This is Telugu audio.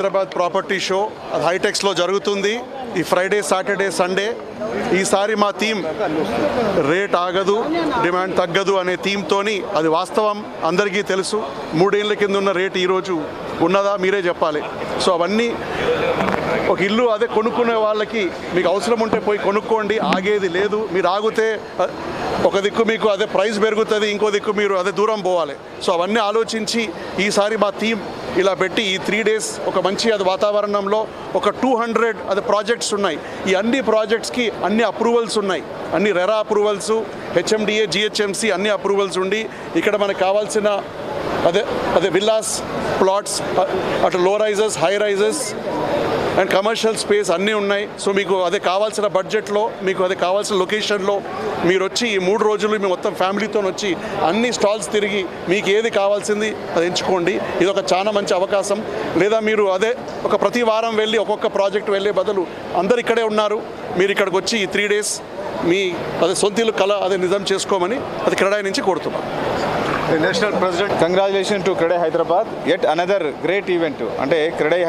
హైదరాబాద్ ప్రాపర్టీ షో అది హైటెక్స్లో జరుగుతుంది ఈ ఫ్రైడే సాటర్డే సండే. ఈసారి మా థీమ్ రేట్ ఆగదు డిమాండ్ తగ్గదు అనే థీమ్తోని, అది వాస్తవం అందరికీ తెలుసు. 3 ఏళ్ల కింద ఉన్న రేట్ ఈరోజు ఉన్నదా మీరే చెప్పాలి. సో అవన్నీ ఒక ఇల్లు అదే కొనుక్కునే వాళ్ళకి మీకు అవసరం ఉంటే పోయి కొనుక్కోండి, ఆగేది లేదు. మీరు ఆగితే ఒక దిక్కు మీకు అదే ప్రైస్ పెరుగుతుంది, ఇంకో దిక్కు మీరు అదే దూరం పోవాలి. సో అవన్నీ ఆలోచించి ఈసారి మా థీమ్ ఇలా పెట్టి ఈ 3 days ఒక మంచి అది వాతావరణంలో ఒక 200 అది ప్రాజెక్ట్స్ ఉన్నాయి. ఈ అన్ని ప్రాజెక్ట్స్కి అన్ని అప్రూవల్స్ ఉన్నాయి, అన్ని రెరా అప్రూవల్స్, హెచ్ఎండిఏ జిహెచ్ఎంసి అన్ని అప్రూవల్స్ ఉండి ఇక్కడ మనకు కావాల్సిన అదే అదే విల్లాస్ ప్లాట్స్, అటు low rises high rises and commercial space అన్నీ ఉన్నాయి. సో మీకు అదే కావాల్సిన బడ్జెట్లో, మీకు అదే కావాల్సిన లొకేషన్లో మీరు వచ్చి ఈ 3 రోజులు మీ మొత్తం ఫ్యామిలీతో వచ్చి అన్ని స్టాల్స్ తిరిగి మీకు ఏది కావాల్సింది అది ఎంచుకోండి. ఇది ఒక చాలా మంచి అవకాశం. లేదా మీరు అదే ఒక ప్రతి వారం వెళ్ళి ఒక్కొక్క ప్రాజెక్ట్ వెళ్ళే బదులు అందరు ఇక్కడే ఉన్నారు, మీరు ఇక్కడికి వచ్చి ఈ 3 days మీ అదే సొంతీలు కళ అదే నిజం చేసుకోమని అది క్రెడాయి నుంచి కోరుతున్నాం. National president, congratulation to CREDAI Hyderabad. Yet another great event. అంటే క్రెడాయి